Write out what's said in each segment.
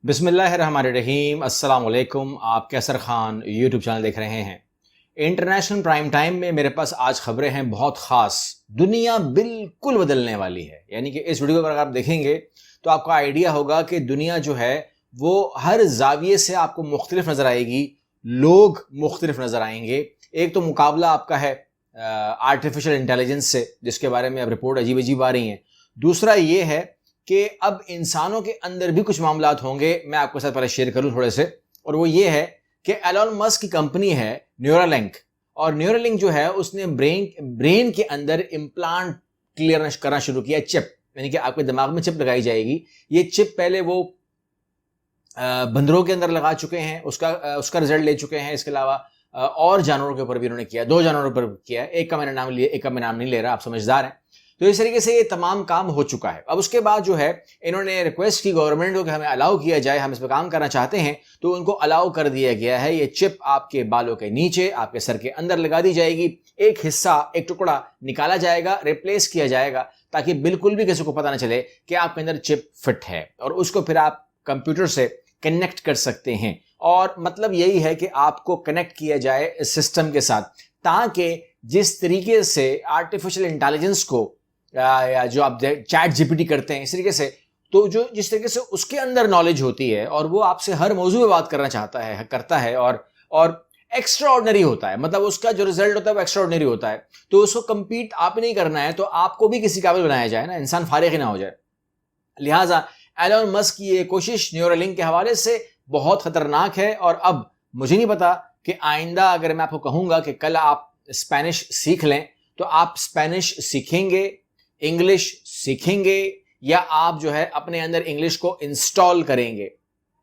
بسم اللہ الرحمن الرحیم۔ السلام علیکم۔ آپ کیسر خان یوٹیوب چینل دیکھ رہے ہیں۔ انٹرنیشنل پرائم ٹائم میں میرے پاس آج خبریں ہیں بہت خاص، دنیا بالکل بدلنے والی ہے۔ یعنی کہ اس ویڈیو پر اگر آپ دیکھیں گے تو آپ کو آئیڈیا ہوگا کہ دنیا جو ہے وہ ہر زاویے سے آپ کو مختلف نظر آئے گی، لوگ مختلف نظر آئیں گے۔ ایک تو مقابلہ آپ کا ہے آرٹیفیشل انٹیلیجنس سے، جس کے بارے میں اب رپورٹ عجیب عجیب آ رہی ہیں۔ دوسرا یہ ہے کہ اب انسانوں کے اندر بھی کچھ معاملات ہوں گے، میں آپ کے ساتھ پہلے شیئر کروں تھوڑے سے، اور وہ یہ ہے کہ ایلون مسک کی کمپنی ہے نیورالنک، اور نیورالنک جو ہے اس نے برین کے اندر امپلانٹ کلیئر کرنا شروع کیا، چپ، یعنی کہ آپ کے دماغ میں چپ لگائی جائے گی۔ یہ چپ پہلے وہ بندروں کے اندر لگا چکے ہیں، اس کا رزلٹ لے چکے ہیں۔ اس کے علاوہ اور جانوروں کے اوپر بھی انہوں نے کیا، 2 جانوروں پر کیا، ایک کا میں نے نام لیا، ایک کا میں نام نہیں لے رہا، آپ سمجھدار ہیں۔ تو اس طریقے سے یہ تمام کام ہو چکا ہے۔ اب اس کے بعد جو ہے انہوں نے ریکویسٹ کی گورنمنٹ کو کہ ہمیں الاؤ کیا جائے، ہم اس پہ کام کرنا چاہتے ہیں، تو ان کو الاؤ کر دیا گیا ہے۔ یہ چپ آپ کے بالوں کے نیچے، آپ کے سر کے اندر لگا دی جائے گی، ایک حصہ، ایک ٹکڑا نکالا جائے گا، ریپلیس کیا جائے گا، تاکہ بالکل بھی کسی کو پتہ نہ چلے کہ آپ کے اندر چپ فٹ ہے، اور اس کو پھر آپ کمپیوٹر سے کنیکٹ کر سکتے ہیں۔ اور مطلب یہی ہے کہ آپ کو کنیکٹ کیا جائے اس سسٹم کے ساتھ، تاکہ جس طریقے سے آرٹیفیشل انٹیلیجنس کو یا جو آپ چیٹ جی پی ٹی کرتے ہیں، اس طریقے سے، تو جو جس طریقے سے اس کے اندر نالج ہوتی ہے اور وہ آپ سے ہر موضوع پہ بات کرنا چاہتا ہے، کرتا ہے، اور ایکسٹرا آرڈنری ہوتا ہے، مطلب اس کا جو رزلٹ ہوتا ہے وہ ایکسٹرا آرڈنری ہوتا ہے، تو اس کو کمپیٹ آپ نہیں کرنا ہے، تو آپ کو بھی کسی قابل بنایا جائے نا، انسان فارغ ہی نہ ہو جائے۔ لہٰذا ایلون مسک کی یہ کوشش نیورالنک کے حوالے سے بہت خطرناک ہے، اور اب مجھے نہیں پتا کہ آئندہ اگر میں آپ کو کہوں گا کہ کل آپ اسپینش سیکھ لیں، تو آپ اسپینش سیکھیں گے، انگلش سیکھیں گے، یا آپ جو ہے اپنے اندر انگلش کو انسٹال کریں گے،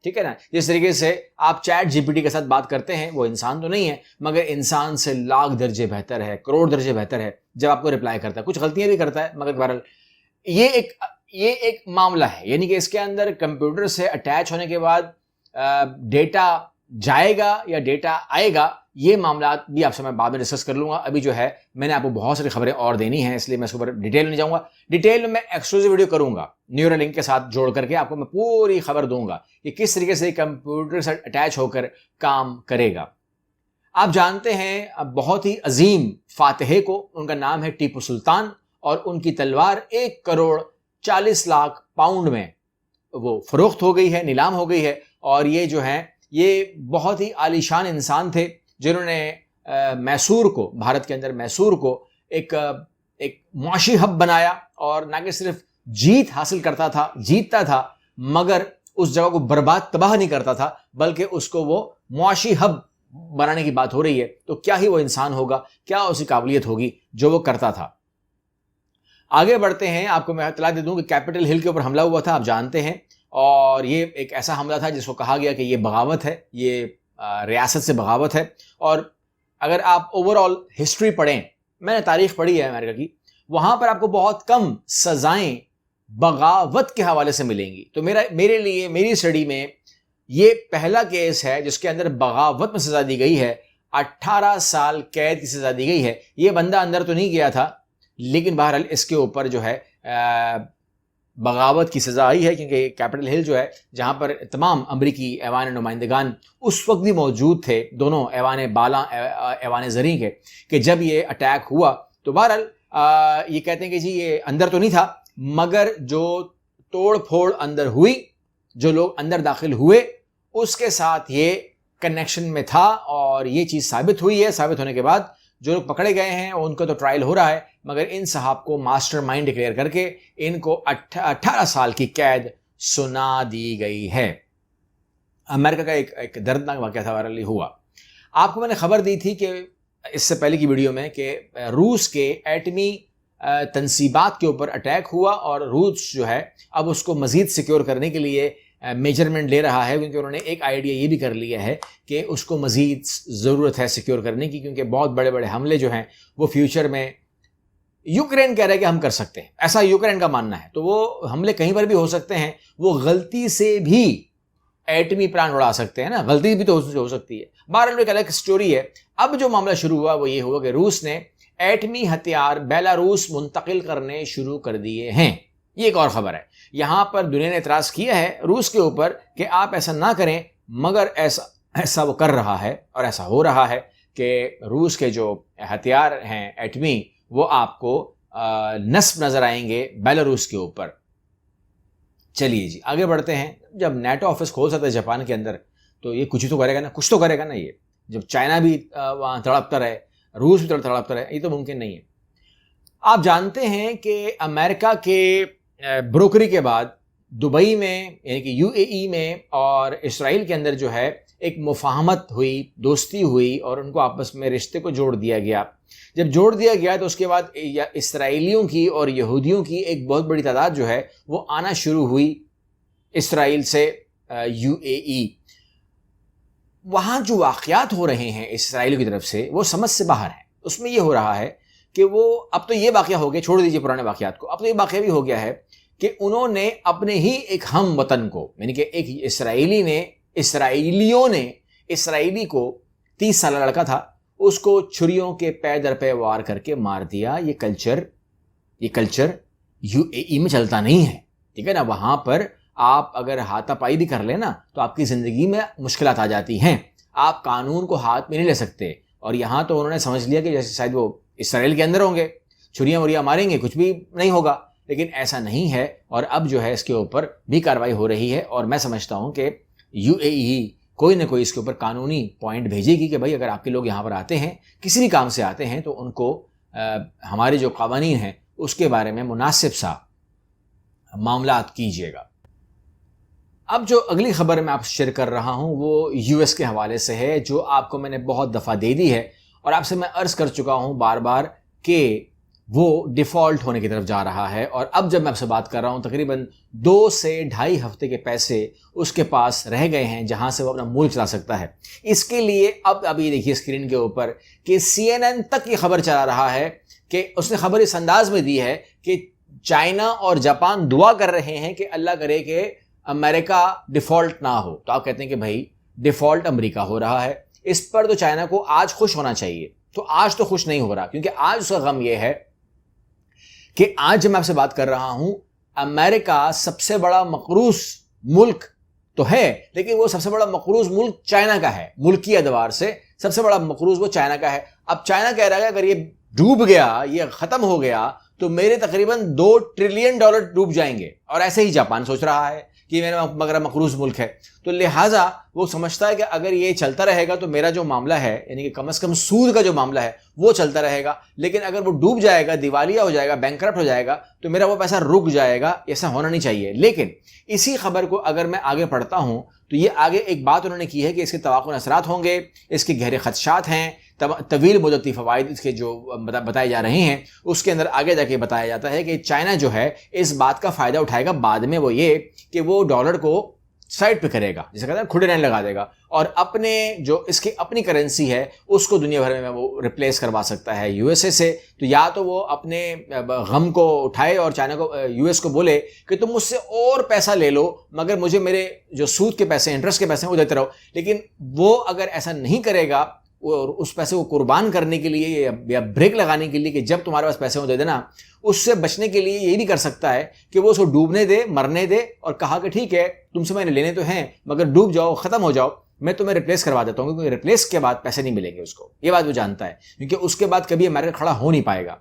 ٹھیک ہے نا؟ جس طریقے سے آپ چیٹ جی پی ٹی کے ساتھ بات کرتے ہیں، وہ انسان تو نہیں ہے، مگر انسان سے لاکھ درجے بہتر ہے، کروڑ درجے بہتر ہے جب آپ کو رپلائی کرتا ہے۔ کچھ غلطیاں بھی کرتا ہے، مگر بہرحال یہ ایک معاملہ ہے، یعنی کہ اس کے اندر کمپیوٹر سے اٹیچ ہونے کے بعد ڈیٹا جائے گا یا ڈیٹا آئے گا، یہ معاملات بھی آپ سے میں بعد میں ڈسکس کر لوں گا۔ ابھی جو ہے میں نے آپ کو بہت ساری خبریں اور دینی ہیں، اس لیے میں اس کے اوپر ڈیٹیل میں نہیں جاؤں گا۔ ڈیٹیل میں ایکسکلوزیو ویڈیو کروں گا نیورالنک کے ساتھ جوڑ کر کے، آپ کو میں پوری خبر دوں گا کہ کس طریقے سے کمپیوٹر سے اٹیچ ہو کر کام کرے گا۔ آپ جانتے ہیں بہت ہی عظیم فاتح کو، ان کا نام ہے ٹیپو سلطان، اور ان کی تلوار 1,40,00,000 پاؤنڈ میں وہ فروخت ہو گئی ہے، نیلام ہو گئی ہے۔ اور یہ جو ہیں یہ بہت ہی عالی شان انسان تھے، جنہوں نے میسور کو، بھارت کے اندر میسور کو ایک معاشی ہب بنایا، اور نہ کہ صرف جیت حاصل کرتا تھا، جیتتا تھا، مگر اس جگہ کو برباد، تباہ نہیں کرتا تھا، بلکہ اس کو وہ معاشی ہب بنانے کی بات ہو رہی ہے، تو کیا ہی وہ انسان ہوگا، کیا اسی قابلیت ہوگی جو وہ کرتا تھا۔ آگے بڑھتے ہیں، آپ کو میں اطلاع دے دوں کہ کیپٹل ہل کے اوپر حملہ ہوا تھا، آپ جانتے ہیں، اور یہ ایک ایسا حملہ تھا جس کو کہا گیا کہ یہ بغاوت ہے، یہ ریاست سے بغاوت ہے۔ اور اگر آپ اوور آل ہسٹری پڑھیں، میں نے تاریخ پڑھی ہے امریکہ کی، وہاں پر آپ کو بہت کم سزائیں بغاوت کے حوالے سے ملیں گی۔ تو میرے لیے، میری اسٹڈی میں یہ پہلا کیس ہے جس کے اندر بغاوت میں سزا دی گئی ہے، 18 سال قید کی سزا دی گئی ہے۔ یہ بندہ اندر تو نہیں گیا تھا، لیکن بہرحال اس کے اوپر جو ہے بغاوت کی سزا آئی ہے، کیونکہ کیپٹل ہل جو ہے جہاں پر تمام امریکی ایوان نمائندگان اس وقت بھی موجود تھے، دونوں ایوان بالا، ایوان زریں کے، کہ جب یہ اٹیک ہوا تو بہرحال یہ کہتے ہیں کہ جی یہ اندر تو نہیں تھا، مگر جو توڑ پھوڑ اندر ہوئی، جو لوگ اندر داخل ہوئے، اس کے ساتھ یہ کنیکشن میں تھا، اور یہ چیز ثابت ہوئی ہے۔ ثابت ہونے کے بعد جو لوگ پکڑے گئے ہیں ان کا تو ٹرائل ہو رہا ہے، مگر ان صاحب کو ماسٹر مائنڈ ڈکلیئر کر کے ان کو 18 سال کی قید سنا دی گئی ہے۔ امریکہ کا ایک دردناک واقعہ تھا، وائرل ہوا۔ آپ کو میں نے خبر دی تھی کہ اس سے پہلے کی ویڈیو میں، کہ روس کے ایٹمی تنصیبات کے اوپر اٹیک ہوا، اور روس جو ہے اب اس کو مزید سیکیور کرنے کے لیے میجرمنٹ لے رہا ہے، کیونکہ انہوں نے ایک آئیڈیا یہ بھی کر لیا ہے کہ اس کو مزید ضرورت ہے سیکیور کرنے کی، کیونکہ بہت بڑے بڑے حملے جو ہیں وہ فیوچر میں یوکرین کہہ رہا ہے کہ ہم کر سکتے ہیں، ایسا یوکرین کا ماننا ہے، تو وہ حملے کہیں پر بھی ہو سکتے ہیں، وہ غلطی سے بھی ایٹمی پلانٹ اڑا سکتے ہیں نا، غلطی بھی تو ہو سکتی ہے۔ بہرحال ایک الگ سٹوری ہے۔ اب جو معاملہ شروع ہوا وہ یہ ہوا کہ روس نے ایٹمی ہتھیار بیلاروس منتقل کرنے شروع کر دیے ہیں۔ یہ ایک اور خبر ہے. یہاں پر دنیا نے اعتراض کیا ہے روس کے اوپر کہ آپ ایسا نہ کریں، مگر ایسا وہ کر رہا ہے اور ایسا ہو رہا ہے کہ روس کے جو ہتھیار ہیں ایٹمی وہ آپ کو نصب نظر آئیں گے بیلاروس کے اوپر. چلیے جی آگے بڑھتے ہیں. جب نیٹو آفس کھول سکتا ہے جاپان کے اندر تو یہ کچھ تو کرے گا نا، کچھ تو کرے گا نا. یہ جب چائنا بھی وہاں تڑپتا رہے، روس بھی تڑپتا رہے، یہ تو ممکن نہیں ہے. آپ جانتے ہیں کہ امریکہ کے بروکری کے بعد دبئی میں یعنی کہ یو اے ای میں اور اسرائیل کے اندر جو ہے ایک مفاہمت ہوئی، دوستی ہوئی اور ان کو آپس میں رشتے کو جوڑ دیا گیا. جب جوڑ دیا گیا تو اس کے بعد اسرائیلیوں کی اور یہودیوں کی ایک بہت بڑی تعداد جو ہے وہ آنا شروع ہوئی اسرائیل سے یو اے ای. وہاں جو واقعات ہو رہے ہیں اسرائیل کی طرف سے وہ سمجھ سے باہر ہیں. اس میں یہ ہو رہا ہے کہ وہ اب تو یہ واقعہ ہو گیا، چھوڑ دیجئے پرانے واقعات کو، اب تو یہ واقعہ بھی ہو گیا ہے کہ انہوں نے اپنے ہی ایک ہم وطن کو یعنی کہ ایک اسرائیلی کو 30 سالہ لڑکا تھا، اس کو چھریوں کے پے در پے وار کر کے مار دیا. یہ کلچر یو اے ای میں چلتا نہیں ہے، ٹھیک ہے نا. وہاں پر آپ اگر ہاتھا پائی بھی کر لیں نا تو آپ کی زندگی میں مشکلات آ جاتی ہیں، آپ قانون کو ہاتھ میں نہیں لے سکتے. اور یہاں تو انہوں نے سمجھ لیا کہ جیسے شاید وہ اسرائیل کے اندر ہوں گے، چھریاں وریاں ماریں گے، کچھ بھی نہیں ہوگا. لیکن ایسا نہیں ہے اور اب جو ہے اس کے اوپر بھی کارروائی ہو رہی ہے. اور میں سمجھتا ہوں کہ یو اے ای کوئی نہ کوئی اس کے اوپر قانونی پوائنٹ بھیجے گی کہ بھائی اگر آپ کے لوگ یہاں پر آتے ہیں، کسی بھی کام سے آتے ہیں، تو ان کو ہمارے جو قوانین ہیں اس کے بارے میں مناسب سا معاملات کیجیے گا. اب جو اگلی خبر میں آپ شیئر کر رہا ہوں وہ یو ایس کے حوالے سے ہے، جو آپ کو میں نے بہت دفعہ دے دی ہے اور آپ سے میں عرض کر چکا ہوں بار بار کہ وہ ڈیفالٹ ہونے کی طرف جا رہا ہے. اور اب جب میں آپ سے بات کر رہا ہوں تقریباً 2 سے 2.5 ہفتے کے پیسے اس کے پاس رہ گئے ہیں جہاں سے وہ اپنا ملک چلا سکتا ہے. اس کے لیے اب یہ دیکھیے اسکرین کے اوپر کہ CNN تک یہ خبر چلا رہا ہے کہ اس نے خبر اس انداز میں دی ہے کہ چائنا اور جاپان دعا کر رہے ہیں کہ اللہ کرے کہ امریکہ ڈیفالٹ نہ ہو. تو آپ کہتے ہیں کہ بھائی ڈیفالٹ امریکہ ہو رہا ہے، اس پر تو چائنا کو آج خوش ہونا چاہیے. تو آج تو خوش نہیں ہو رہا، کیونکہ آج اس کا غم یہ ہے کہ آج جب میں آپ سے بات کر رہا ہوں امریکہ سب سے بڑا مقروض ملک تو ہے، لیکن وہ سب سے بڑا مقروض ملک چائنا کا ہے. ملکی اعتبار سے سب سے بڑا مقروض وہ چائنا کا ہے. اب چائنا کہہ رہا ہے اگر یہ ڈوب گیا، یہ ختم ہو گیا تو میرے تقریباً $2 ٹریلین ڈوب جائیں گے. اور ایسے ہی جاپان سوچ رہا ہے کہ میرا مگر مقروض ملک ہے. تو لہٰذا وہ سمجھتا ہے کہ اگر یہ چلتا رہے گا تو میرا جو معاملہ ہے یعنی کہ کم از کم سود کا جو معاملہ ہے وہ چلتا رہے گا، لیکن اگر وہ ڈوب جائے گا، دیوالیہ ہو جائے گا، بینکرپٹ ہو جائے گا تو میرا وہ پیسہ رک جائے گا. ایسا ہونا نہیں چاہیے. لیکن اسی خبر کو اگر میں آگے پڑھتا ہوں تو یہ آگے ایک بات انہوں نے کی ہے کہ اس کے توقع اثرات ہوں گے، اس کے گہرے خدشات ہیں، طویل مدتی فوائد اس کے جو بتائے جا رہے ہیں. اس کے اندر آگے جا کے بتایا جاتا ہے کہ چائنا جو ہے اس بات کا فائدہ اٹھائے گا بعد میں، وہ یہ کہ وہ ڈالر کو سائڈ پہ کرے گا، جسے کہتے ہیں کھڑے رہنے لگا دے گا، اور اپنے جو اس کی اپنی کرنسی ہے اس کو دنیا بھر میں وہ ریپلیس کروا سکتا ہے یو ایس اے سے. تو یا تو وہ اپنے غم کو اٹھائے اور چائنا کو یو ایس کو بولے کہ تم مجھ سے اور پیسہ لے لو مگر مجھے میرے جو سود کے پیسے، انٹرسٹ کے پیسے ہیں وہ دیتے رہو. لیکن وہ اگر ایسا نہیں کرے گا اور اس پیسے کو قربان کرنے کے لیے یا بریک لگانے کے لیے کہ جب تمہارے پاس پیسے ہوں دے دینا، اس سے بچنے کے لیے یہ بھی کر سکتا ہے کہ وہ اس کو ڈوبنے دے، مرنے دے اور کہا کہ ٹھیک ہے تم سے میں نے لینے تو ہیں مگر ڈوب جاؤ، ختم ہو جاؤ، میں تمہیں ریپلیس کروا دیتا ہوں، کیونکہ ریپلیس کے بعد پیسے نہیں ملیں گے اس کو. یہ بات وہ جانتا ہے کیونکہ اس کے بعد کبھی امریکہ کھڑا ہو نہیں پائے گا.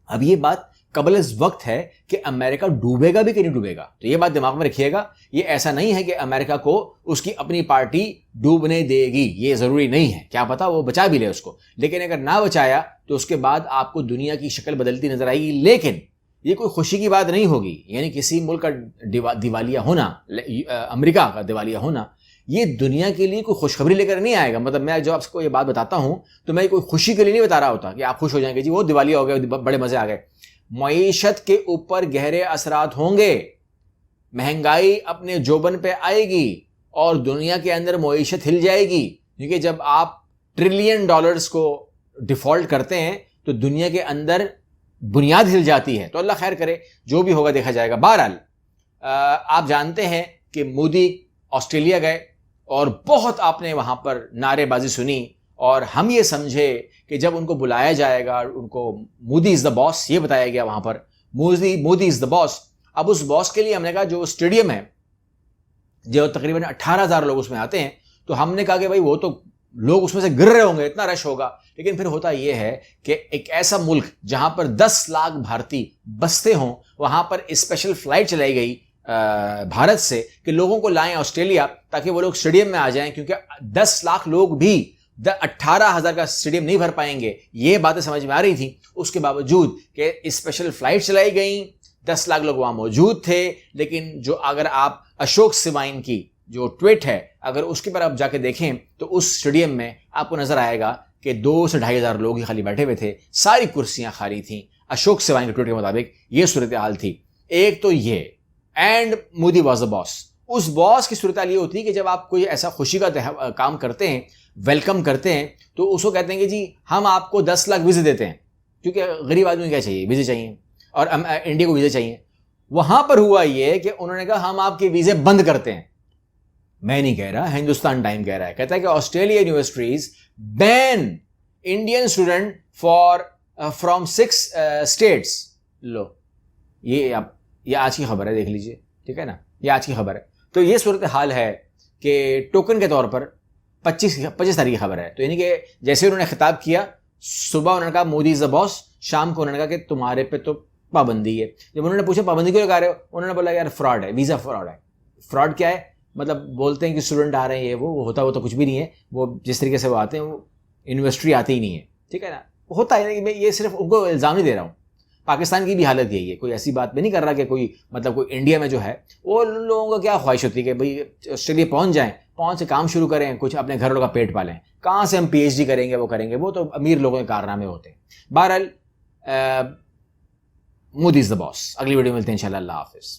اب یہ بات قبل از وقت ہے کہ امریکہ ڈوبے گا بھی کہ نہیں ڈوبے گا. تو یہ بات دماغ میں رکھیے گا. یہ ایسا نہیں ہے کہ امریکہ کو اس کی اپنی پارٹی ڈوبنے دے گی، یہ ضروری نہیں ہے. کیا پتا وہ بچا بھی لے اس کو، لیکن اگر نہ بچایا تو اس کے بعد آپ کو دنیا کی شکل بدلتی نظر آئے گی. لیکن یہ کوئی خوشی کی بات نہیں ہوگی. یعنی کسی ملک کا دیوالیہ ہونا، امریکہ کا دیوالیہ ہونا، یہ دنیا کے لیے کوئی خوشخبری لے کر نہیں آئے گا. مطلب میں جو آپ کو یہ بات بتاتا ہوں تو میں کوئی خوشی کے لیے نہیں بتا رہا ہوتا کہ آپ خوش ہو جائیں گے جی وہ دیوالیہ ہو گئے، بڑے مزے آ گئے. معیشت کے اوپر گہرے اثرات ہوں گے، مہنگائی اپنے جوبن پہ آئے گی اور دنیا کے اندر معیشت ہل جائے گی. کیونکہ جب آپ $ٹریلین کو ڈیفالٹ کرتے ہیں تو دنیا کے اندر بنیاد ہل جاتی ہے. تو اللہ خیر کرے، جو بھی ہوگا دیکھا جائے گا. بہرحال آپ جانتے ہیں کہ مودی آسٹریلیا گئے اور بہت آپ نے وہاں پر نعرے بازی سنی اور ہم یہ سمجھے کہ جب ان کو بلایا جائے گا، ان کو مودی از دا باس یہ بتایا گیا وہاں پر، مودی از دا باس. اب اس باس کے لیے ہم نے کہا جو اسٹیڈیم ہے جو تقریباً 18,000 لوگ اس میں آتے ہیں، تو ہم نے کہا کہ بھائی وہ تو لوگ اس میں سے گر رہے ہوں گے، اتنا رش ہوگا، لیکن پھر ہوتا یہ ہے کہ ایک ایسا ملک جہاں پر 10 لاکھ بھارتی بستے ہوں، وہاں پر اسپیشل فلائٹ چلائی گئی بھارت سے کہ لوگوں کو لائیں آسٹریلیا تاکہ وہ لوگ اسٹیڈیم میں آ جائیں، کیونکہ 10 لاکھ لوگ بھی 18,000 کا اسٹیڈیم نہیں بھر پائیں گے. یہ باتیں سمجھ میں آ رہی تھیں. اس کے باوجود کہ اسپیشل فلائٹ چلائی گئیں، 10 لاکھ لوگ وہاں موجود تھے، لیکن جو اگر آپ اشوک سوائن کی جو ٹویٹ ہے اگر اس کے پر آپ جا کے دیکھیں تو اس اسٹیڈیم میں آپ کو نظر آئے گا کہ 2 سے 2,500 لوگ ہی خالی بیٹھے ہوئے تھے، ساری کرسیاں خالی تھیں. اشوک سوائن کے ٹویٹ کے مطابق یہ صورتحال تھی. ایک تو یہ، اینڈ مودی واز اے باس. اس باس کی صورتحال یہ ہوتی ہے کہ جب آپ کوئی ایسا خوشی کا کام کرتے ہیں، ویلکم کرتے ہیں، تو اس کو کہتے ہیں کہ جی ہم آپ کو 10 لاکھ ویزے دیتے ہیں، کیونکہ غریب آدمی کیا چاہیے، ویزے چاہیے، اور انڈیا کو ویزے چاہیے. وہاں پر ہوا یہ کہ انہوں نے کہا ہم آپ کے ویزے بند کرتے ہیں. میں نہیں کہہ رہا، ہندوستان ٹائم کہہ رہا ہے، کہتا ہے کہ Australia universities ban Indian student from 6 states. لو یہ آج کی خبر ہے، دیکھ لیجئے، ٹھیک ہے نا، یہ آج کی خبر ہے. تو یہ صورتحال ہے کہ ٹوکن کے طور پر 25 تاریخ کی خبر ہے. تو یعنی کہ جیسے انہوں نے خطاب کیا، صبح انہوں نے کہا مودی از دا باس، شام کو انہوں نے کہا کہ تمہارے پہ تو پابندی ہے. جب انہوں نے پوچھا پابندی کیوں لگا رہے ہو، انہوں نے بولا یار فراڈ ہے، ویزا فراڈ ہے. فراڈ کیا ہے؟ مطلب بولتے ہیں کہ اسٹوڈنٹ آ رہے ہیں، وہ ہوتا وہ تو کچھ بھی نہیں ہے. وہ جس طریقے سے وہ آتے ہیں وہ یونیورسٹی آتے ہی نہیں ہے، ٹھیک ہے نا. ہوتا ہے، میں یہ صرف ان کو الزام نہیں دے رہا ہوں، پاکستان کی بھی حالت یہی ہے. کوئی ایسی بات میں نہیں کر رہا کہ کوئی مطلب کوئی انڈیا میں جو ہے وہ لوگوں کا کیا خواہش ہوتی ہے کہ بھئی آسٹریلیا پہنچ جائیں، پہنچ سے کام شروع کریں، کچھ اپنے گھر والوں کا پیٹ پالیں. کہاں سے ہم PhD کریں گے، وہ کریں گے، وہ تو امیر لوگوں کے کارنامے ہوتے ہیں. بہرحال مودی از دا باس. اگلی ویڈیو ملتے ہیں انشاءاللہ. اللہ حافظ.